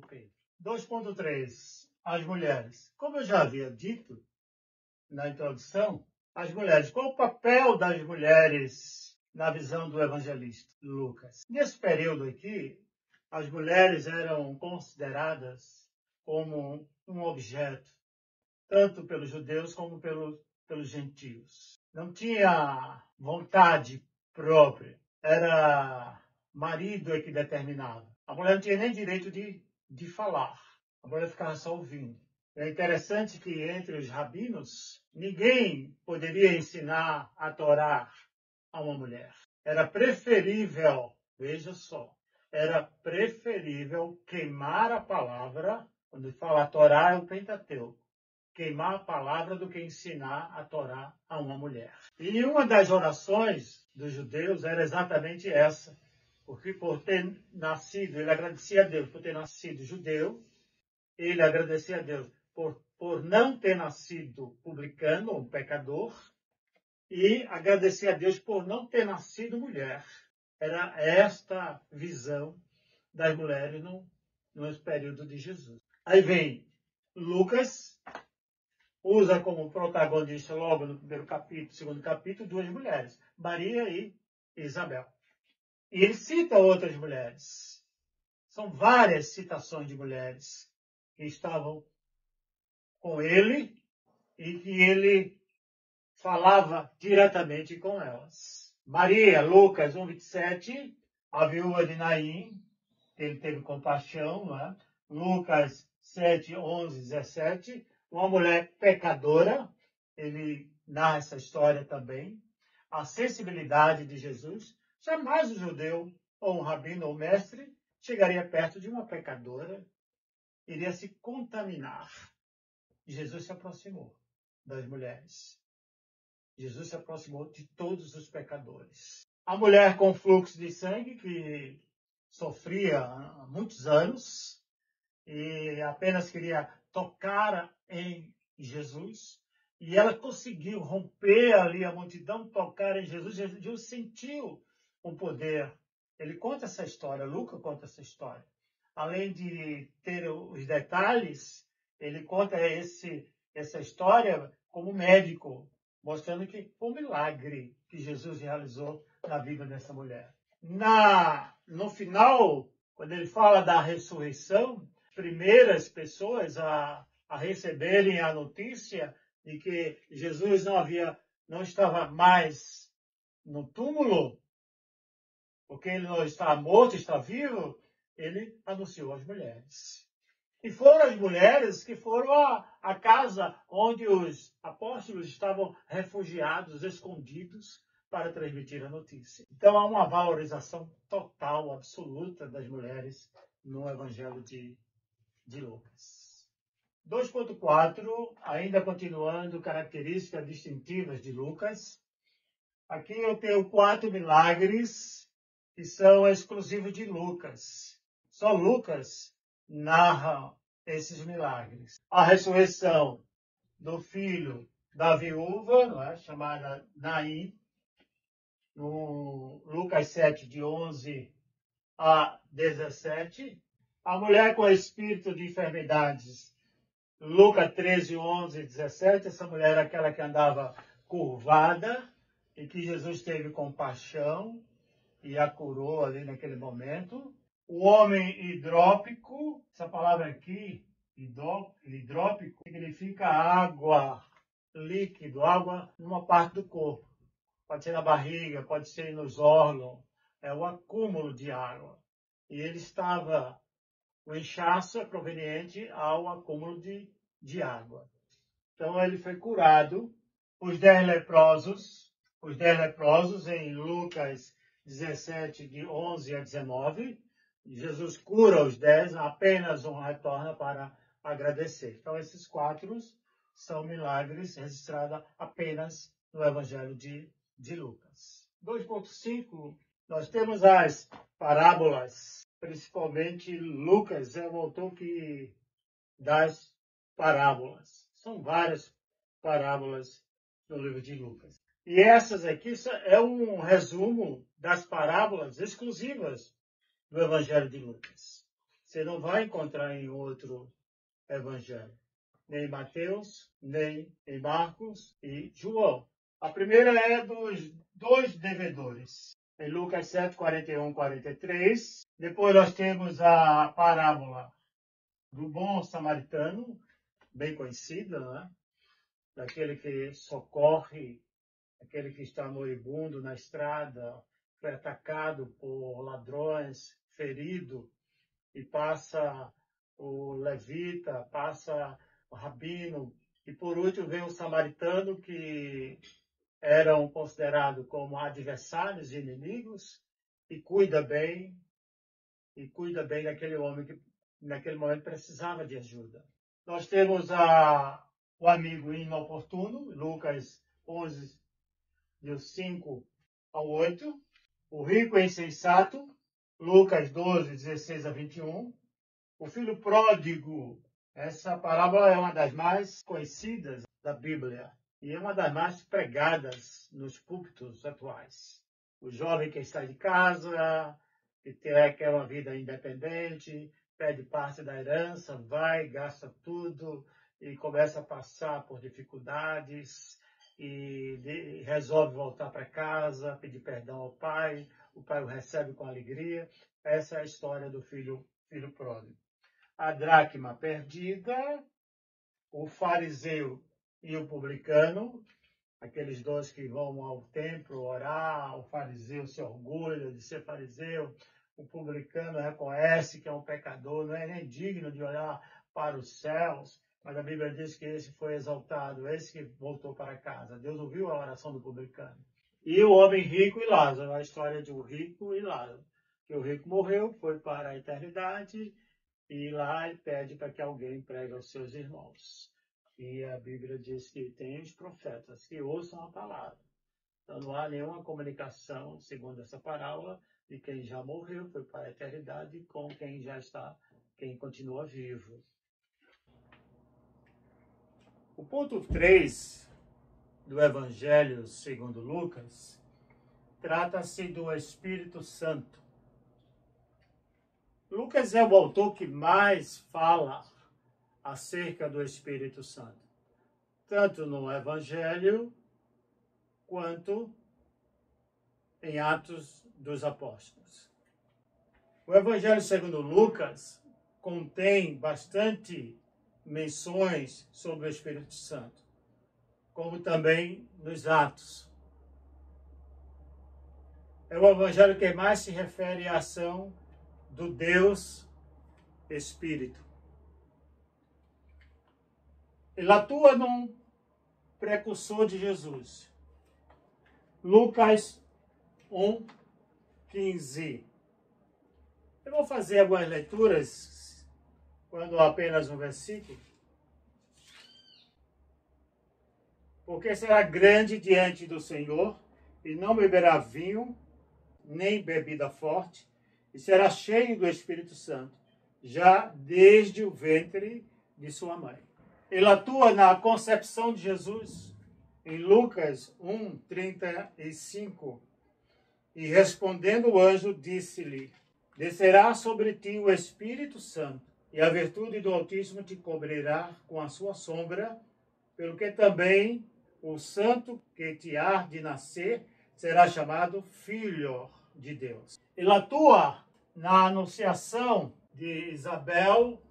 apóstolo Pedro. 2.3. As mulheres. Como eu já havia dito na introdução, as mulheres. Qual o papel das mulheres na visão do evangelista Lucas? Nesse período aqui, as mulheres eram consideradas como um objeto, tanto pelos judeus como pelos gentios. Não tinha vontade própria. Era marido que determinava. A mulher não tinha nem direito de falar. A mulher ficava só ouvindo. É interessante que entre os rabinos, ninguém poderia ensinar a Torá a uma mulher. Era preferível, veja só, era preferível queimar a palavra, quando fala a Torá é o Pentateuco, queimar a palavra do que ensinar a Torá a uma mulher. E uma das orações dos judeus era exatamente essa, porque por ter nascido, ele agradecia a Deus por ter nascido judeu, ele agradecia a Deus por não ter nascido publicano, um pecador, e agradecia a Deus por não ter nascido mulher. Era esta visão das mulheres no período de Jesus. Aí vem Lucas, usa como protagonista logo no primeiro capítulo, segundo capítulo, duas mulheres, Maria e Isabel. E ele cita outras mulheres. São várias citações de mulheres que estavam com ele e que ele falava diretamente com elas. Maria, Lucas 1:27, a viúva de Naim, ele teve compaixão, não é? Lucas 7:11-17, uma mulher pecadora, ele narra essa história também. A sensibilidade de Jesus, jamais o judeu, ou um rabino ou mestre, chegaria perto de uma pecadora, iria se contaminar. Jesus se aproximou das mulheres. Jesus se aproximou de todos os pecadores. A mulher com fluxo de sangue, que sofria há muitos anos e apenas queria tocar em Jesus, e ela conseguiu romper ali a multidão, tocar em Jesus. Jesus sentiu o poder. Ele conta essa história, Lucas conta essa história. Além de ter os detalhes, ele conta essa história como médico, mostrando que foi um milagre que Jesus realizou na vida dessa mulher. No final, quando ele fala da ressurreição, primeiras pessoas a receberem a notícia de que Jesus não estava mais no túmulo, porque ele não está morto, está vivo, ele anunciou às mulheres. E foram as mulheres que foram à casa onde os apóstolos estavam refugiados, escondidos, para transmitir a notícia. Então há uma valorização total, absoluta das mulheres no Evangelho de Lucas. 2.4, ainda continuando, características distintivas de Lucas. Aqui eu tenho 4 milagres que são exclusivos de Lucas. Só Lucas narra esses milagres. A ressurreição do filho da viúva, não é? Chamada Naim, no Lucas 7, de 11 a 17. A mulher com espírito de enfermidades, Lucas 13, 11 e 17. Essa mulher era aquela que andava curvada e que Jesus teve compaixão e a curou ali naquele momento. O homem hidrópico, essa palavra aqui, hidrópico, significa água, líquido, água numa parte do corpo. Pode ser na barriga, pode ser nos órgãos, é o acúmulo de água. E ele estava, o inchaço é proveniente ao acúmulo de água. Então ele foi curado. Os 10 leprosos em Lucas 17, de 11 a 19, Jesus cura os 10, apenas um retorna para agradecer. Então, esses 4 são milagres registrados apenas no Evangelho de Lucas. 2.5, nós temos as parábolas, principalmente Lucas é o autor das parábolas. São várias parábolas no livro de Lucas. E essas aqui é um resumo das parábolas exclusivas do Evangelho de Lucas. Você não vai encontrar em outro evangelho, nem em Mateus, nem em Marcos e João. A primeira é dos dois devedores, em Lucas 7, 41, 43. Depois nós temos a parábola do bom samaritano, bem conhecida, né? Daquele que socorre, aquele que está moribundo na estrada, foi atacado por ladrões, ferido, e passa o levita, passa o rabino, e por último vem o samaritano, que eram considerados como adversários e inimigos, e cuida bem daquele homem que naquele momento precisava de ajuda. Nós temos o amigo inoportuno, Lucas 11, de 5 ao 8. O rico e insensato, Lucas 12, 16 a 21. O filho pródigo, essa parábola é uma das mais conhecidas da Bíblia e é uma das mais pregadas nos púlpitos atuais. O jovem que sai de casa, que quer uma vida independente, pede parte da herança, vai, gasta tudo e começa a passar por dificuldades e resolve voltar para casa, pedir perdão ao pai, o pai o recebe com alegria. Essa é a história do filho pródigo. A dracma perdida, o fariseu e o publicano, aqueles dois que vão ao templo orar, o fariseu se orgulha de ser fariseu, o publicano reconhece que é um pecador, não é nem digno de olhar para os céus, mas a Bíblia diz que esse foi exaltado, esse que voltou para casa. Deus ouviu a oração do publicano. E o homem rico e Lázaro, a história de um rico e Lázaro. Que o rico morreu, foi para a eternidade, e lá ele pede para que alguém pregue aos seus irmãos. E a Bíblia diz que tem os profetas que ouçam a palavra. Então não há nenhuma comunicação, segundo essa parábola, de quem já morreu, foi para a eternidade, com quem já está, quem continua vivo. O ponto 3 do Evangelho segundo Lucas trata-se do Espírito Santo. Lucas é o autor que mais fala acerca do Espírito Santo, tanto no Evangelho quanto em Atos dos Apóstolos. O Evangelho segundo Lucas contém bastante menções sobre o Espírito Santo, como também nos Atos. É o Evangelho que mais se refere à ação do Deus Espírito. Ele atua num precursor de Jesus. Lucas 1, 15. Eu vou fazer algumas leituras, quando apenas um versículo. Porque será grande diante do Senhor, e não beberá vinho, nem bebida forte, e será cheio do Espírito Santo, já desde o ventre de sua mãe. Ele atua na concepção de Jesus, em Lucas 1, 35. E respondendo o anjo, disse-lhe: descerá sobre ti o Espírito Santo, e a virtude do Altíssimo te cobrirá com a sua sombra, pelo que também o santo que te há de nascer será chamado Filho de Deus. Ele atua na anunciação de Isabel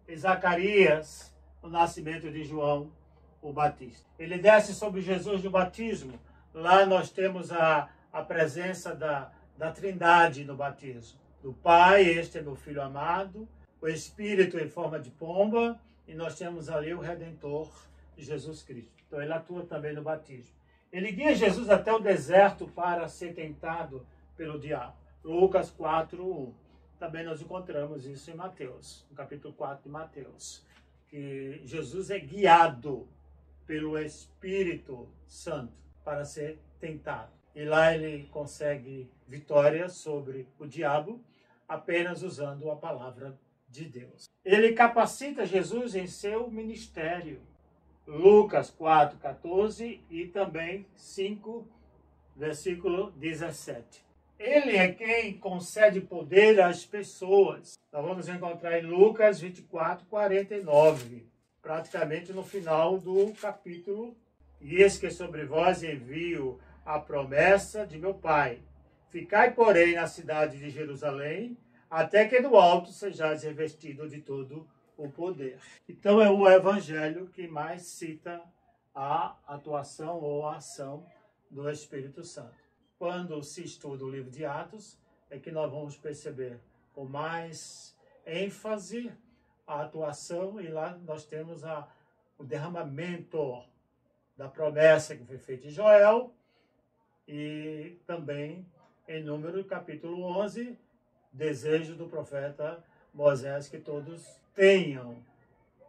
e Zacarias no nascimento de João o Batista. Ele desce sobre Jesus no batismo. Lá nós temos a presença da Trindade no batismo. Do Pai, este é meu Filho amado, o Espírito em forma de pomba, e nós temos ali o Redentor, Jesus Cristo. Então ele atua também no batismo. Ele guia Jesus até o deserto para ser tentado pelo diabo. Lucas 4, 1. Também nós encontramos isso em Mateus, no capítulo 4 de Mateus. Que Jesus é guiado pelo Espírito Santo para ser tentado. E lá ele consegue vitória sobre o diabo, apenas usando a palavra de Deus. Ele capacita Jesus em seu ministério. Lucas 4, 14 e também 5, versículo 17. Ele é quem concede poder às pessoas. Nós vamos encontrar em Lucas 24, 49, praticamente no final do capítulo. E eis que sobre vós envio a promessa de meu Pai. Ficai, porém, na cidade de Jerusalém, até que do alto sejais revestido de todo o poder. Então é o evangelho que mais cita a atuação ou a ação do Espírito Santo. Quando se estuda o livro de Atos, é que nós vamos perceber com mais ênfase a atuação, e lá nós temos o derramamento da promessa que foi feita em Joel, e também em Número capítulo 11, desejo do profeta Moisés que todos tenham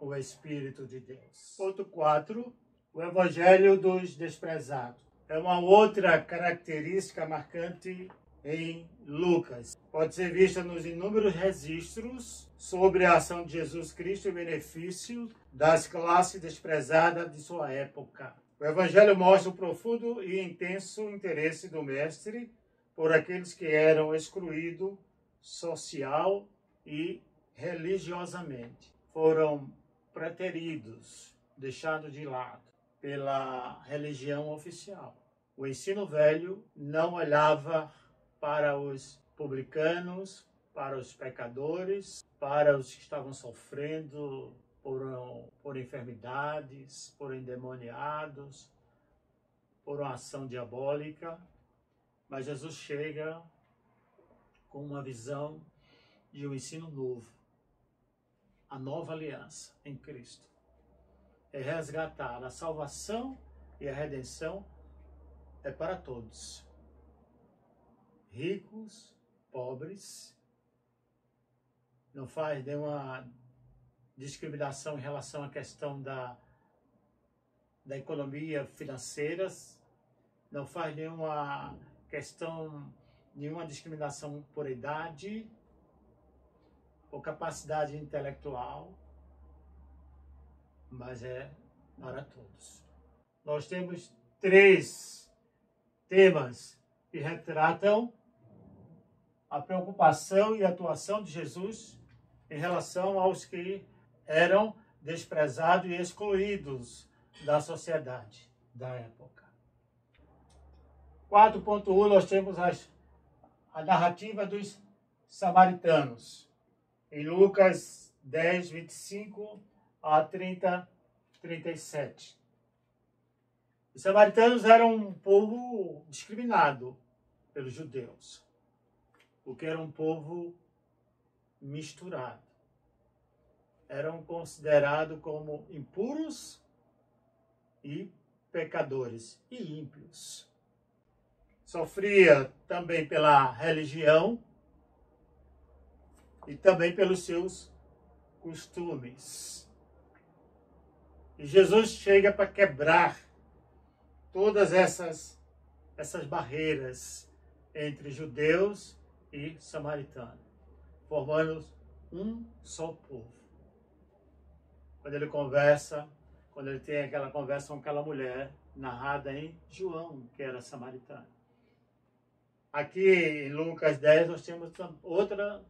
o Espírito de Deus. Ponto 4, o Evangelho dos desprezados. É uma outra característica marcante em Lucas. Pode ser vista nos inúmeros registros sobre a ação de Jesus Cristo em benefício das classes desprezadas de sua época. O Evangelho mostra o profundo e intenso interesse do Mestre por aqueles que eram excluídos social e religiosamente. Foram preteridos, deixados de lado pela religião oficial. O ensino velho não olhava para os publicanos, para os pecadores, para os que estavam sofrendo por enfermidades, por endemoniados, por uma ação diabólica. Mas Jesus chega com uma visão de um ensino novo, a nova aliança em Cristo. É resgatar a salvação e a redenção é para todos. Ricos, pobres, não faz nenhuma discriminação em relação à questão da economia financeira, não faz nenhuma discriminação por idade ou capacidade intelectual, mas é para todos. Nós temos 3 temas que retratam a preocupação e atuação de Jesus em relação aos que eram desprezados e excluídos da sociedade da época. 4.1, nós temos a narrativa dos samaritanos, em Lucas 10, 25 a 30, 37. Os samaritanos eram um povo discriminado pelos judeus, porque era um povo misturado. Eram considerados como impuros e pecadores e ímpios. Sofria também pela religião e também pelos seus costumes. E Jesus chega para quebrar todas essas barreiras entre judeus e samaritanos, formando um só povo. Quando ele tem aquela conversa com aquela mulher, narrada em João, que era samaritana. Aqui em Lucas 10 nós temos outra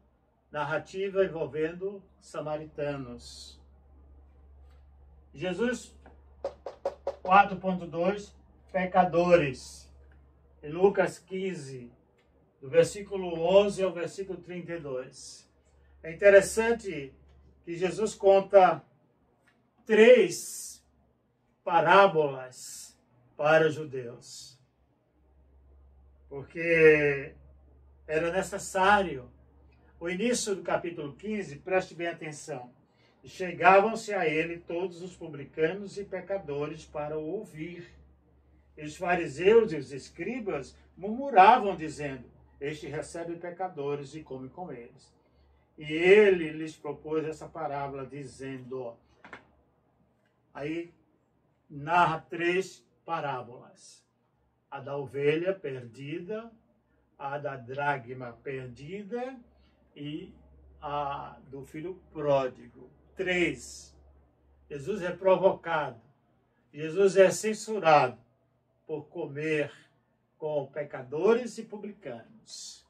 narrativa envolvendo samaritanos. Jesus, 4.2, pecadores. Em Lucas 15, do versículo 11 ao versículo 32. É interessante que Jesus conta 3 parábolas para os judeus, porque era necessário. O início do capítulo 15, preste bem atenção. Chegavam-se a ele todos os publicanos e pecadores para o ouvir. E os fariseus e os escribas murmuravam, dizendo: este recebe pecadores e come com eles. E ele lhes propôs essa parábola, dizendo... Aí narra 3 parábolas. A da ovelha perdida, a da dracma perdida e a do filho pródigo. 3. Jesus é provocado. Jesus é censurado por comer com pecadores e publicanos.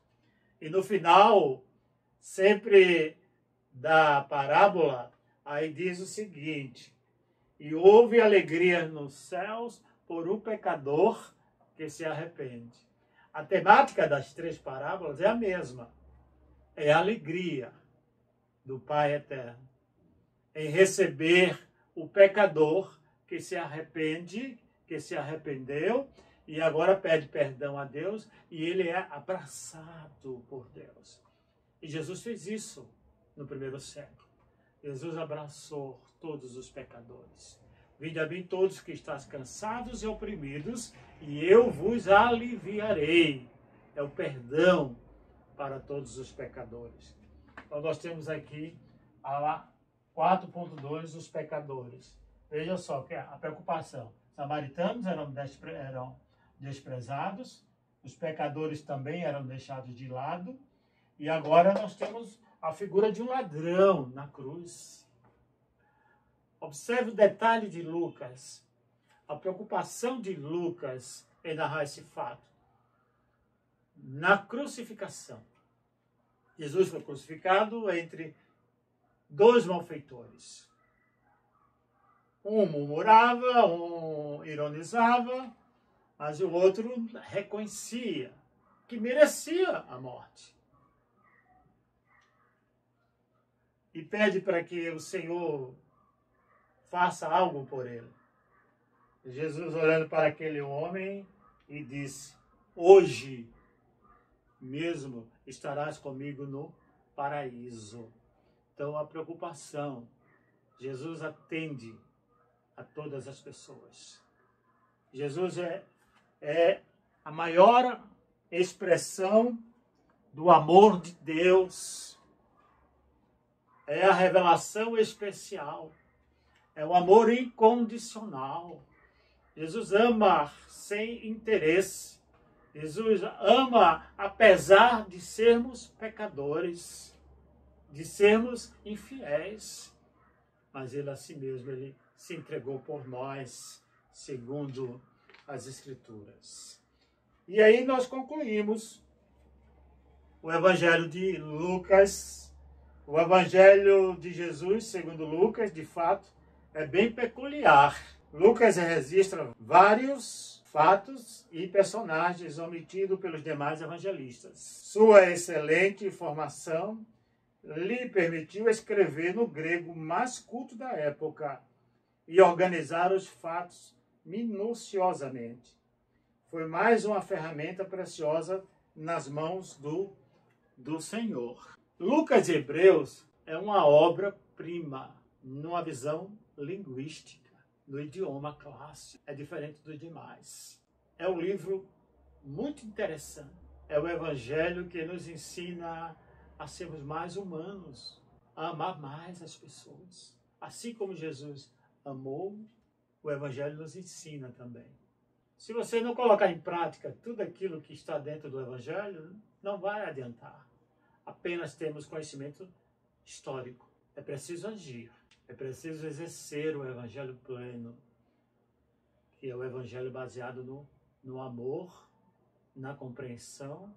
E no final, sempre da parábola, aí diz o seguinte: e houve alegria nos céus por um pecador que se arrepende. A temática das três parábolas é a mesma. É a alegria do Pai Eterno em receber o pecador que se arrepende, que se arrependeu e agora pede perdão a Deus e ele é abraçado por Deus. E Jesus fez isso no primeiro século. Jesus abraçou todos os pecadores. Vinde a mim todos que estáis cansados e oprimidos, e eu vos aliviarei. É o perdão para todos os pecadores. Então nós temos aqui a 4.2, os pecadores. Veja só que a preocupação. Samaritanos eram desprezados, os pecadores também eram deixados de lado, e agora nós temos a figura de um ladrão na cruz. Observe o detalhe de Lucas. A preocupação de Lucas em narrar esse fato. Na crucificação, Jesus foi crucificado entre dois malfeitores. Um murmurava, um ironizava, mas o outro reconhecia que merecia a morte. E pede para que o Senhor faça algo por ele. Jesus olhando para aquele homem e disse: hoje mesmo estarás comigo no paraíso. Então a preocupação, Jesus atende a todas as pessoas. Jesus é a maior expressão do amor de Deus. É a revelação especial. É o amor incondicional. Jesus ama sem interesse. Jesus ama apesar de sermos pecadores, de sermos infiéis. Mas ele a si mesmo, ele se entregou por nós, segundo as Escrituras. E aí nós concluímos o Evangelho de Lucas. O Evangelho de Jesus, segundo Lucas, de fato, é bem peculiar. Lucas registra vários fatos e personagens omitidos pelos demais evangelistas. Sua excelente formação lhe permitiu escrever no grego mais culto da época e organizar os fatos minuciosamente. Foi mais uma ferramenta preciosa nas mãos do Senhor. Lucas de Hebreus é uma obra-prima numa visão linguística, no idioma clássico. É diferente dos demais. É um livro muito interessante. É o Evangelho que nos ensina a sermos mais humanos, a amar mais as pessoas. Assim como Jesus amou, o Evangelho nos ensina também. Se você não colocar em prática tudo aquilo que está dentro do Evangelho, não vai adiantar. Apenas temos conhecimento histórico. É preciso agir. É preciso exercer o Evangelho pleno, que é o Evangelho baseado no amor, na compreensão,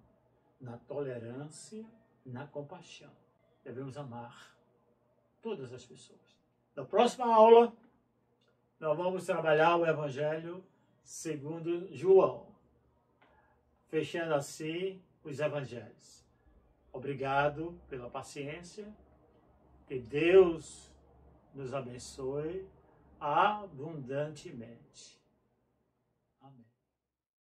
na tolerância, na compaixão. Devemos amar todas as pessoas. Na próxima aula, nós vamos trabalhar o Evangelho segundo João, fechando assim os Evangelhos. Obrigado pela paciência. Que Deus nos abençoe abundantemente.